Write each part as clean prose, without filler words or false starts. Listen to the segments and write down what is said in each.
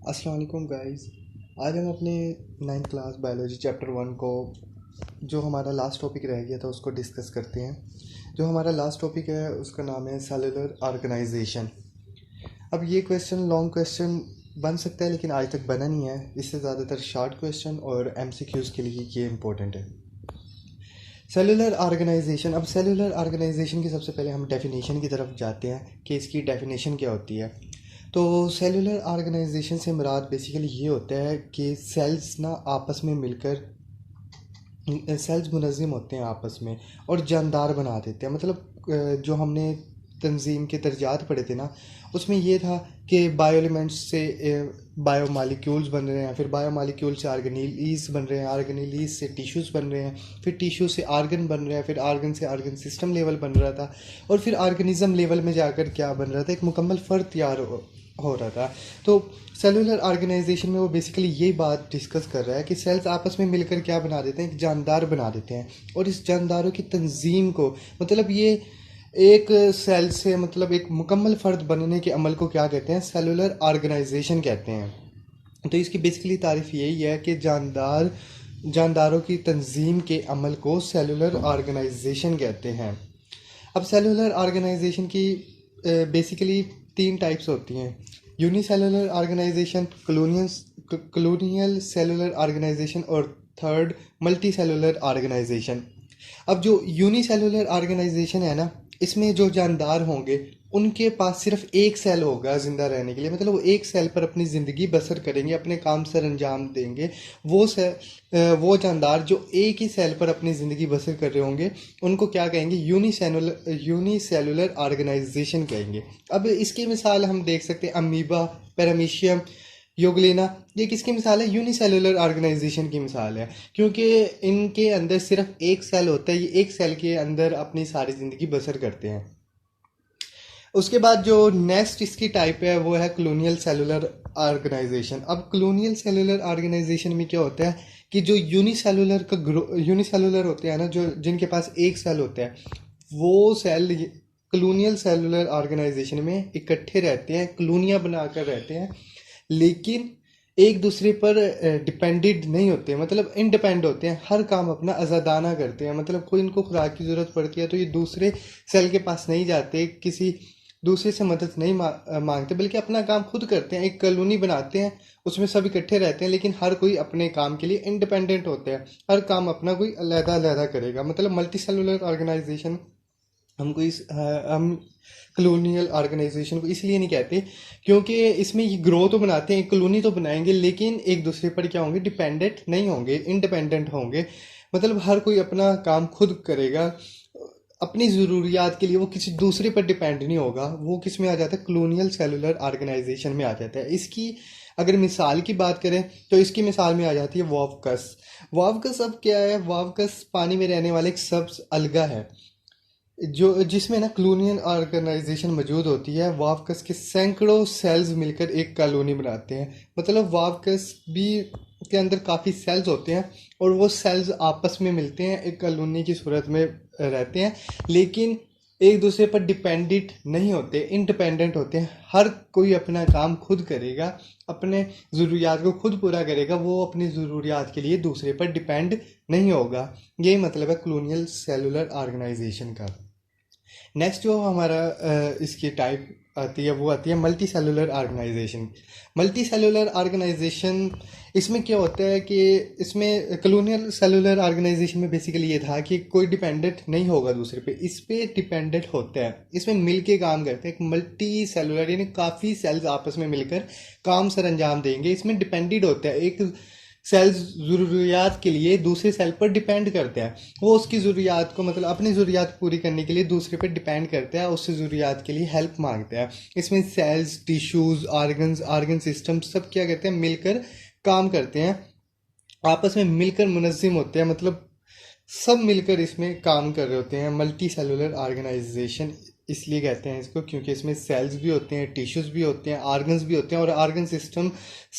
अस्सलाम वालेकुम गाइस। आज हम अपने 9th क्लास बायोलॉजी चैप्टर 1 को, जो हमारा लास्ट टॉपिक रह गया था, उसको डिस्कस करते हैं। जो हमारा लास्ट टॉपिक है उसका नाम है सेलुलर ऑर्गेनाइजेशन। अब ये क्वेश्चन लॉन्ग क्वेश्चन बन सकता है, लेकिन आज तक बना नहीं है। इससे ज़्यादातर शॉर्ट क्वेश्चन और एमसीक्यूज़ के लिए ये इम्पोर्टेंट है। Cellular organisation. अब सेलुलर ऑर्गेनाइजेशन की सबसे पहले हम डेफिनेशन की तरफ जाते हैं कि इसकी डेफिनेशन क्या होती है। तो सेलुलर ऑर्गेनाइजेशन से मुराद बेसिकली ये होता है कि सेल्स ना आपस में मिलकर, सेल्स मुनज़्ज़म होते हैं आपस में और जानदार बना देते हैं। मतलब जो हमने तंजीम के दर्जात पढ़े थे ना, उसमें ये था कि बायो एलिमेंट्स से बायो मालिक्यूल्स बन रहे हैं, फिर बायो मालिक्यूल से आर्गेनीलीज बन रहे हैं, आर्गेनीलीज से टिश्यूज़ बन रहे हैं, फिर टिश्यू से आर्गन बन रहे हैं, फिर आर्गन से आर्गन सिस्टम लेवल बन रहा था, और फिर आर्गेनिज्म लेवल में जाकर क्या बन रहा था, एक मुकम्मल फ़र्द तैयार हो रहा था। तो सेलुलर ऑर्गेनाइजेशन में वो बेसिकली यही बात डिस्कस कर रहा है कि सेल्स आपस में मिलकर क्या बना देते हैं, एक जानदार बना देते हैं। और इस जानदारों की तंजीम को, मतलब ये एक सेल से, मतलब एक मुकम्मल फ़र्द बनने के अमल को क्या कहते हैं, सेलुलर ऑर्गेनाइजेशन कहते हैं। तो इसकी बेसिकली तारीफ यही है कि जानदारों की तंजीम के अमल को सेलुलर ऑर्गेनाइजेशन कहते हैं। अब सेलुलर ऑर्गेनाइजेशन की बेसिकली 3 टाइप्स होती हैं: unicellular organisation, colonial cellular organisation, और थर्ड मल्टी सेलुलर ऑर्गेनाइजेशन। अब जो यूनिसेलुलर ऑर्गेनाइजेशन है ना, इसमें जो जानदार होंगे उनके पास सिर्फ एक सेल होगा ज़िंदा रहने के लिए। मतलब वो एक सेल पर अपनी ज़िंदगी बसर करेंगे, अपने काम सर अंजाम देंगे। वो जानदार जो एक ही सेल पर अपनी ज़िंदगी बसर कर रहे होंगे, उनको क्या कहेंगे, यूनिसेलुलर ऑर्गेनाइजेशन कहेंगे। अब इसकी मिसाल हम देख सकते हैं, अमीबा, पैरामीशियम, योगलेना। ये किसकी मिसाल है? यूनिसेलुलर ऑर्गेनाइजेशन की मिसाल है, क्योंकि इनके अंदर सिर्फ एक सेल होता है। ये एक सेल के अंदर अपनी सारी ज़िंदगी बसर करते हैं। उसके बाद जो नेक्स्ट इसकी टाइप है वो है कॉलोनियल सेलुलर ऑर्गेनाइजेशन। अब कॉलोनियल सेलुलर ऑर्गेनाइजेशन में क्या होता है कि जो यूनिसेलुलर होते हैं ना, जो जिनके पास एक सेल होता है, वो सेल कॉलोनियल सेलुलर ऑर्गेनाइजेशन में इकट्ठे रहते हैं, कॉलोनियाँ बनाकर रहते हैं, लेकिन एक दूसरे पर डिपेंडेड नहीं होते। मतलब इंडिपेंडेंट होते हैं, हर काम अपना आज़ादाना करते हैं। मतलब कोई इनको खुराक की ज़रूरत पड़ती है तो ये दूसरे सेल के पास नहीं जाते, किसी दूसरे से मदद नहीं मांगते, बल्कि अपना काम खुद करते हैं। एक कॉलोनी बनाते हैं, उसमें सब इकट्ठे रहते हैं, लेकिन हर कोई अपने काम के लिए इंडिपेंडेंट होते हैं। हर काम अपना कोई अलग-अलग करेगा। मतलब मल्टी सेलुलर ऑर्गेनाइजेशन हम कॉलोनियल ऑर्गेनाइजेशन को इसलिए नहीं कहते क्योंकि इसमें ये ग्रो तो बनाते हैं, एक कॉलोनी तो बनाएंगे, लेकिन एक दूसरे पर क्या होंगे, डिपेंडेंट नहीं होंगे, इंडिपेंडेंट होंगे। मतलब हर कोई अपना काम खुद करेगा, अपनी ज़रूरियात के लिए वो किसी दूसरे पर डिपेंड नहीं होगा। वो किस में आ जाता है, कॉलोनियल सेलुलर ऑर्गेनाइजेशन में आ जाता है। इसकी अगर मिसाल की बात करें तो इसकी मिसाल में आ जाती है वॉवकस। वॉवकस अब क्या है, वॉवकस पानी में रहने वाले एक सब्ज अलगा है, जो जिसमें ना कॉलोनियल ऑर्गेनाइजेशन मौजूद होती है। वावकस के सैकड़ों सेल्स मिलकर एक कॉलोनी बनाते हैं। मतलब वावकस भी के अंदर काफ़ी सेल्स होते हैं, और वो सेल्स आपस में मिलते हैं, एक कॉलोनी की सूरत में रहते हैं, लेकिन एक दूसरे पर डिपेंडेंट नहीं होते, इंडिपेंडेंट होते हैं। हर कोई अपना काम खुद करेगा, अपने ज़रूरियात को खुद पूरा करेगा। वो अपनी ज़रूरियात के लिए दूसरे पर डिपेंड नहीं होगा। यही मतलब है कॉलोनियल सेलुलर ऑर्गेनाइजेशन का। नेक्स्ट जो हमारा इसकी टाइप आती है वो आती है multi cellular organisation. Multi cellular organisation इसमें क्या होता है कि इसमें कॉलोनियल सेलुलर ऑर्गेनाइजेशन में बेसिकली ये था कि कोई डिपेंडेंट नहीं होगा दूसरे पे, इस पे डिपेंडेंट होता है, इसमें मिल के काम करते हैं। एक मल्टी सेलुलर यानी काफ़ी सेल्स आपस में मिलकर काम सर अंजाम देंगे। इसमें डिपेंडेंट होता है, एक सेल्स ज़रूरियात के लिए दूसरे सेल पर डिपेंड करते हैं। वो उसकी ज़रूरियात को, मतलब अपनी ज़रूरियात पूरी करने के लिए दूसरे पर डिपेंड करते हैं, उससे ज़रूरियात के लिए हेल्प मांगते हैं। इसमें सेल्स, टिश्यूज़, आर्गन सिस्टम सब क्या करते हैं, मिलकर काम करते हैं, आपस में मिलकर मुनज़्ज़म होते हैं। मतलब सब मिलकर इसमें काम कर रहे होते हैं। मल्टी सेलुलर ऑर्गेनाइजेशन इसलिए कहते हैं इसको क्योंकि इसमें सेल्स भी होते हैं, टिश्यूज़ भी होते हैं, आर्गन्स भी होते हैं, और आर्गन सिस्टम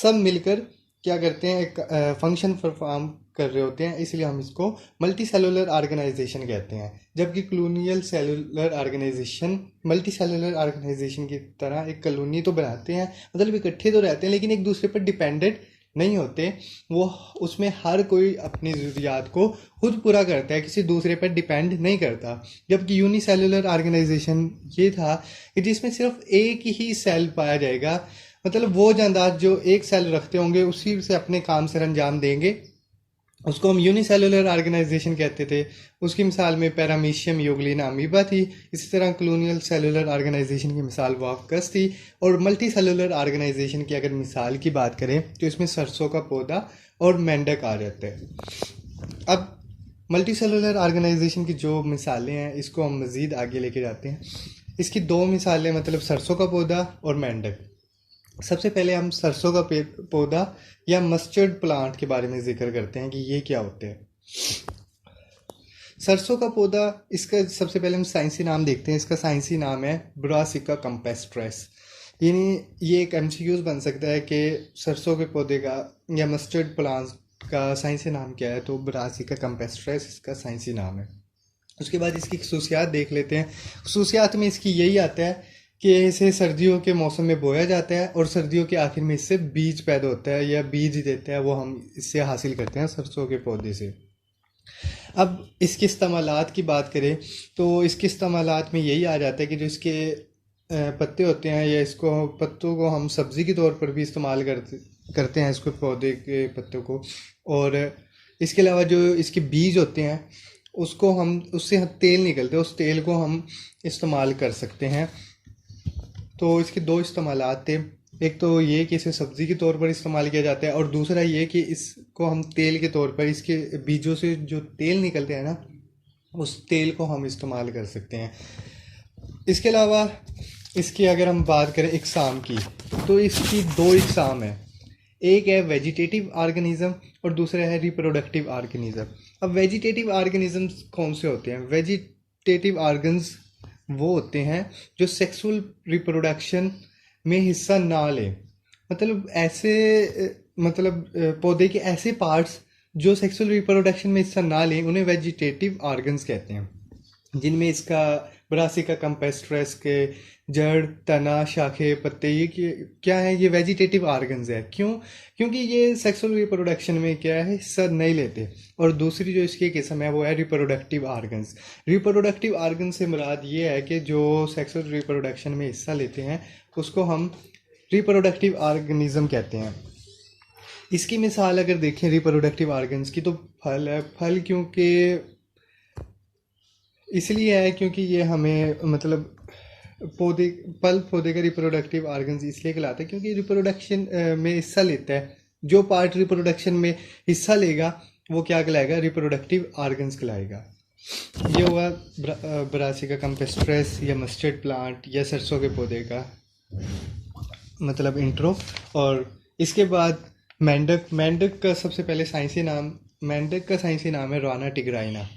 सब मिलकर क्या करते हैं, एक फंक्शन परफॉर्म कर रहे होते हैं, इसलिए हम इसको मल्टी सेलुलर ऑर्गेनाइजेशन कहते हैं। जबकि colonial cellular organisation multi cellular organisation की तरह एक कॉलोनी तो बनाते हैं, मतलब इकट्ठे तो रहते हैं लेकिन एक दूसरे पर डिपेंडेंट नहीं होते। वो उसमें हर कोई अपनी ज़रूरियात को खुद पूरा करता है, किसी दूसरे पर डिपेंड नहीं करता। जबकि यूनिसेलुलर ऑर्गेनाइजेशन ये था कि जिसमें सिर्फ एक ही सेल पाया जाएगा, मतलब वो जानदार जो एक सेल रखते होंगे उसी से अपने काम सर अंजाम देंगे, उसको हम यूनिसेलुलर ऑर्गेनाइजेशन कहते थे। उसकी मिसाल में पैरामीशियम यूग्लिना अमीबा थी। इसी तरह कॉलोनियल सेलुलर ऑर्गेनाइजेशन की मिसाल वॉकस थी। और मल्टी सेलुलर ऑर्गेनाइजेशन की अगर मिसाल की बात करें तो इसमें सरसों का पौधा और मेंढक आ जाते हैं। अब मल्टी सेलुलर ऑर्गेनाइजेशन की जो मिसालें हैं इसको हम मज़ीद आगे लेके जाते हैं। इसकी दो मिसालें, मतलब सरसों का पौधा और मेंढक। सबसे पहले हम सरसों का पौधा या मस्टर्ड प्लांट के बारे में जिक्र करते हैं कि ये क्या होते हैं। सरसों का पौधा, इसका सबसे पहले हम साइंसी नाम देखते हैं। इसका साइंसी नाम है ब्रासिका कैम्पेस्ट्रेस। यानी ये एक एमसीक्यूज बन सकता है कि सरसों के पौधे का या मस्टर्ड प्लांट का साइंसी नाम क्या है, तो ब्रासिका कैम्पेस्ट्रेस इसका साइंसी नाम है। उसके बाद इसकी खसूसियात देख लेते हैं। खसूसियात में इसकी यही आता है कि इसे सर्दियों के मौसम में बोया जाता है और सर्दियों के आखिर में इससे बीज पैदा होता है या बीज देता है, वो हम इससे हासिल करते हैं सरसों के पौधे से। अब इसके इस्तेमालात की बात करें तो इसके इस्तेमालात में यही आ जाता है कि जो इसके पत्ते होते हैं या इसको पत्तों को हम सब्ज़ी के तौर पर भी इस्तेमाल करते हैं, इसको पौधे के पत्तों को। और इसके अलावा जो इसके बीज होते हैं उसको हम उससे तेल निकलते हैं, उस तेल को हम इस्तेमाल कर सकते हैं। तो इसके दो इस्तेमालात थे। एक तो ये कि इसे सब्ज़ी के तौर पर इस्तेमाल किया जाता है और दूसरा ये कि इसको हम तेल के तौर पर, इसके बीजों से जो तेल निकलते हैं ना, उस तेल को हम इस्तेमाल कर सकते हैं। इसके अलावा इसकी अगर हम बात करें इकसाम की, तो इसकी दो इकसाम है। एक है वेजिटेटिव ऑर्गेनिज्म और दूसरा है रिप्रोडक्टिव ऑर्गेनिज्म। अब वेजिटेटिव ऑर्गेनिजम्स कौन से होते हैं? वेजिटेटिव ऑर्गन्स वो होते हैं जो सेक्सुअल रिप्रोडक्शन में हिस्सा ना लें। मतलब पौधे के ऐसे पार्ट्स जो सेक्सुअल रिप्रोडक्शन में हिस्सा ना लें उन्हें वेजिटेटिव ऑर्गन्स कहते हैं, जिनमें इसका ब्रासिका कैम्पेस्ट्रेस के जड़, तना, शाखे, पत्ते, ये क्या है, ये वेजिटेटिव ऑर्गन्स है। क्यों? क्योंकि ये सेक्सुअल रिप्रोडक्शन में क्या है, हिस्सा नहीं लेते। और दूसरी जो इसकी किस्म है वो है रिप्रोडक्टिव ऑर्गन्स। रिप्रोडक्टिव ऑर्गन से मुराद ये है कि जो सेक्सुअल रिप्रोडक्शन में हिस्सा लेते हैं उसको हम रिप्रोडक्टिव ऑर्गेनिज्म कहते हैं। इसकी मिसाल अगर देखें रिप्रोडक्टिव ऑर्गन्स की तो फल है। फल क्योंकि इसलिए है क्योंकि ये हमें, मतलब पौधे का रिप्रोडक्टिव ऑर्गन्स इसलिए कहलाता है क्योंकि रिप्रोडक्शन में हिस्सा लेता है। जो पार्ट रिप्रोडक्शन में हिस्सा लेगा वो क्या कहलाएगा? रिप्रोडक्टिव ऑर्गन्स कहलाएगा। ये हुआ ब्रासिका कैम्पेस्ट्रेस या मस्टर्ड प्लांट या सरसों के पौधे का मतलब इंट्रो। और इसके बाद मेंढक का सबसे पहले साइंसी नाम, मेंढक का साइंसी नाम है राना टिग्राइना।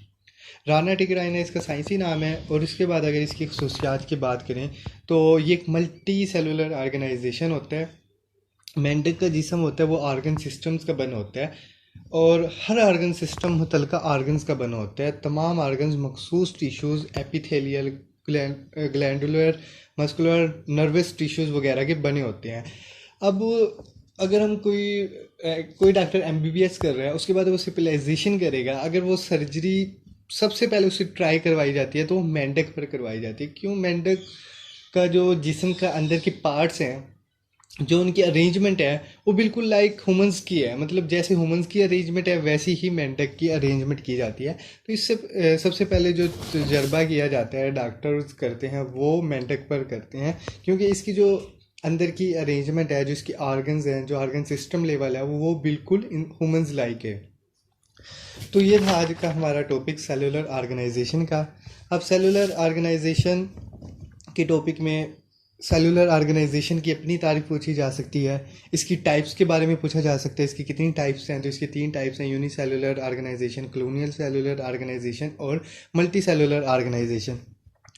राना टिग्राइना इसका साइंसी नाम है। और इसके बाद अगर इसकी खसूसियात की बात करें तो ये एक मल्टी सेलुलर ऑर्गेनाइजेशन होता है। मेंढक का जिस्म होता है वो ऑर्गन सिस्टम्स का बना होता है और हर ऑर्गन सिस्टम मुतलका ऑर्गन्स का बना होता है। तमाम ऑर्गन्स मखसूस tissues, epithelial, glandular, muscular, nervous tissues वगैरह के बने होते हैं। अब अगर हम कोई डॉक्टर एमबीबीएस कर रहा है, उसके बाद वो स्पेशलाइजेशन करेगा, अगर वो सर्जरी सबसे पहले उससे ट्राई करवाई जाती है तो वो मेंढक पर करवाई जाती है। क्यों? मेंढक का जो जिस्म का अंदर के पार्ट्स हैं, जो उनकी अरेंजमेंट है वो बिल्कुल लाइक ह्यूमंस की है। मतलब जैसे ह्यूमंस की अरेंजमेंट है वैसी ही मेंढक की अरेंजमेंट की जाती है। तो इससे सबसे पहले जो तजर्बा किया जाता है, डॉक्टर्स करते हैं, वो मेंढक पर करते हैं क्योंकि इसकी जो अंदर की अरेंजमेंट है, जो इसकी ऑर्गन्स हैं, जो ऑर्गन सिस्टम लेवल है, वो बिल्कुल ह्यूमंस लाइक है। तो ये था आज का हमारा टॉपिक सेलुलर ऑर्गेनाइजेशन का। अब सेलुलर ऑर्गेनाइजेशन के टॉपिक में सेलुलर ऑर्गेनाइजेशन की अपनी तारीफ पूछी जा सकती है। इसकी टाइप्स के बारे में पूछा जा सकता है, इसकी कितनी टाइप्स हैं। तो इसकी 3 टाइप्स हैं: unicellular organisation, colonial cellular organisation और मल्टी सेलुलर ऑर्गेनाइजेशन।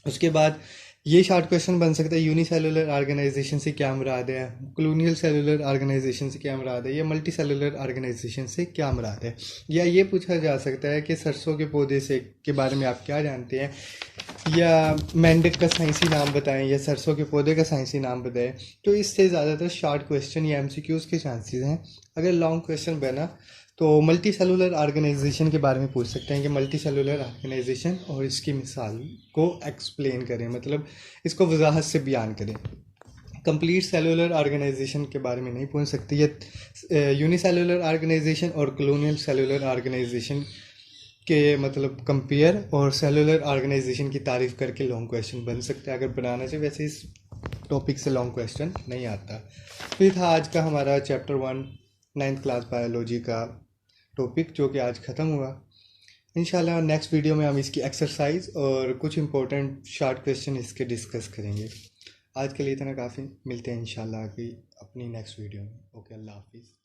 उसके बाद ये शॉर्ट क्वेश्चन बन सकता है, यूनिसेलुलर ऑर्गेनाइजेशन से क्या मुराद है, कॉलोनियल सेलुलर ऑर्गेनाइजेशन से क्या मुराद है, या मल्टी सेलुलर ऑर्गेनाइजेशन से क्या मुराद है। या ये पूछा जा सकता है कि सरसों के पौधे से के बारे में आप क्या जानते हैं, या मेंढक का साइंसी नाम बताएं, या सरसों के पौधे का साइंसी नाम बताएं। तो इससे ज़्यादातर शॉर्ट क्वेश्चन या एमसीक्यूज़ के चांसेस हैं। अगर लॉन्ग क्वेश्चन बना तो मल्टी सेलुलर ऑर्गेनाइजेशन के बारे में पूछ सकते हैं कि मल्टी सेलुलर ऑर्गेनाइजेशन और इसकी मिसाल को एक्सप्लेन करें, मतलब इसको वजाहत से बयान करें। कंप्लीट सेलुलर ऑर्गेनाइजेशन के बारे में नहीं पूछ सकते। ये यूनिसेलुलर ऑर्गेनाइजेशन और कॉलोनियल सेलुलर ऑर्गेनाइजेशन के मतलब कंपेयर और सेलुलर ऑर्गेनाइजेशन की तारीफ करके लॉन्ग क्वेश्चन बन सकता है अगर बनाना चाहिए। वैसे इस टॉपिक से लॉन्ग क्वेश्चन नहीं आता। तो ये था आज का हमारा चैप्टर 1 9th क्लास बायोलॉजी का टॉपिक, जो कि आज ख़त्म हुआ। इंशाल्लाह नेक्स्ट वीडियो में हम इसकी एक्सरसाइज और कुछ इंपॉर्टेंट शॉर्ट क्वेश्चन इसके डिस्कस करेंगे। आज के लिए इतना काफ़ी, मिलते हैं इंशाल्लाह की अपनी नेक्स्ट वीडियो में। ओके, अल्लाह हाफिज़।